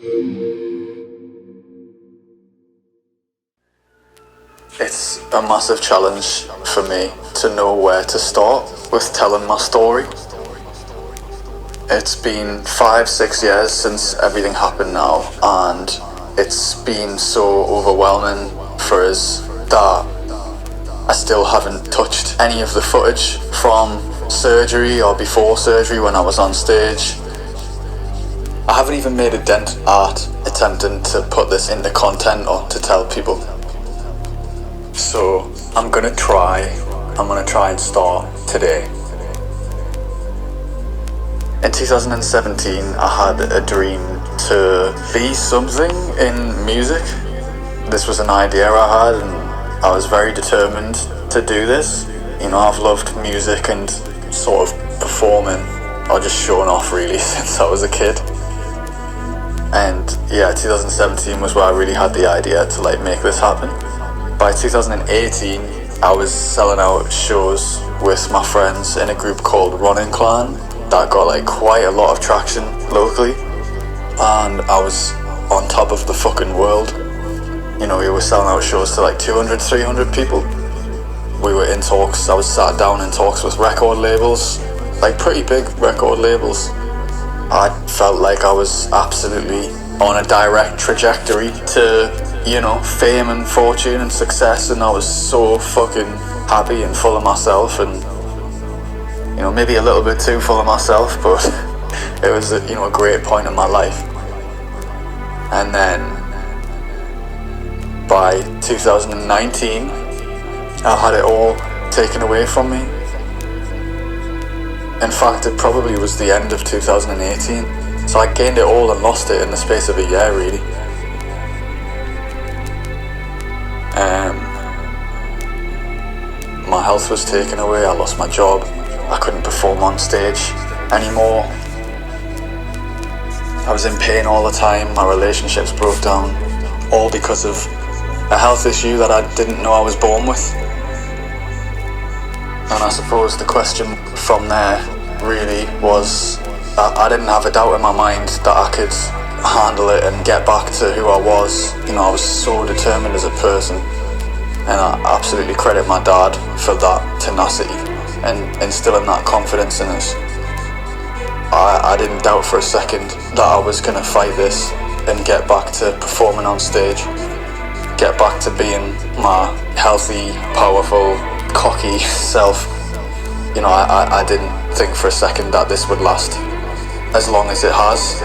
It's a massive challenge for me to know where to start with telling my story. It's been 5-6 years since everything happened now, and it's been so overwhelming for us that I still haven't touched any of the footage from surgery or before surgery when I was on stage. I haven't even made a dent at attempting to put this into content or to tell people. So I'm gonna try and start today. In 2017, I had a dream to be something in music. This was an idea I had, and I was very determined to do this. You know, I've loved music and sort of performing or just showing off really since I was a kid. And yeah, 2017 was where I really had the idea to make this happen. By 2018, I was selling out shows with my friends in a group called Running Clan that got quite a lot of traction locally, and I was on top of the fucking world. You know, we were selling out shows to 200, 300 people. We were in talks, I was sat down in talks with record labels, pretty big record labels. I felt like I was absolutely on a direct trajectory to, you know, fame and fortune and success, and I was so fucking happy and full of myself, and you know, maybe a little bit too full of myself, but it was a great point in my life. And then by 2019, I had it all taken away from me. In fact, it probably was the end of 2018, so I gained it all and lost it in the space of a year, really. My health was taken away, I lost my job, I couldn't perform on stage anymore. I was in pain all the time, my relationships broke down, all because of a health issue that I didn't know I was born with. And I suppose the question from there really was that I didn't have a doubt in my mind that I could handle it and get back to who I was. You know, I was so determined as a person, and I absolutely credit my dad for that tenacity and instilling that confidence in us. I didn't doubt for a second that I was going to fight this and get back to performing on stage, get back to being my healthy, powerful, cocky self. You know, I didn't think for a second that this would last as long as it has.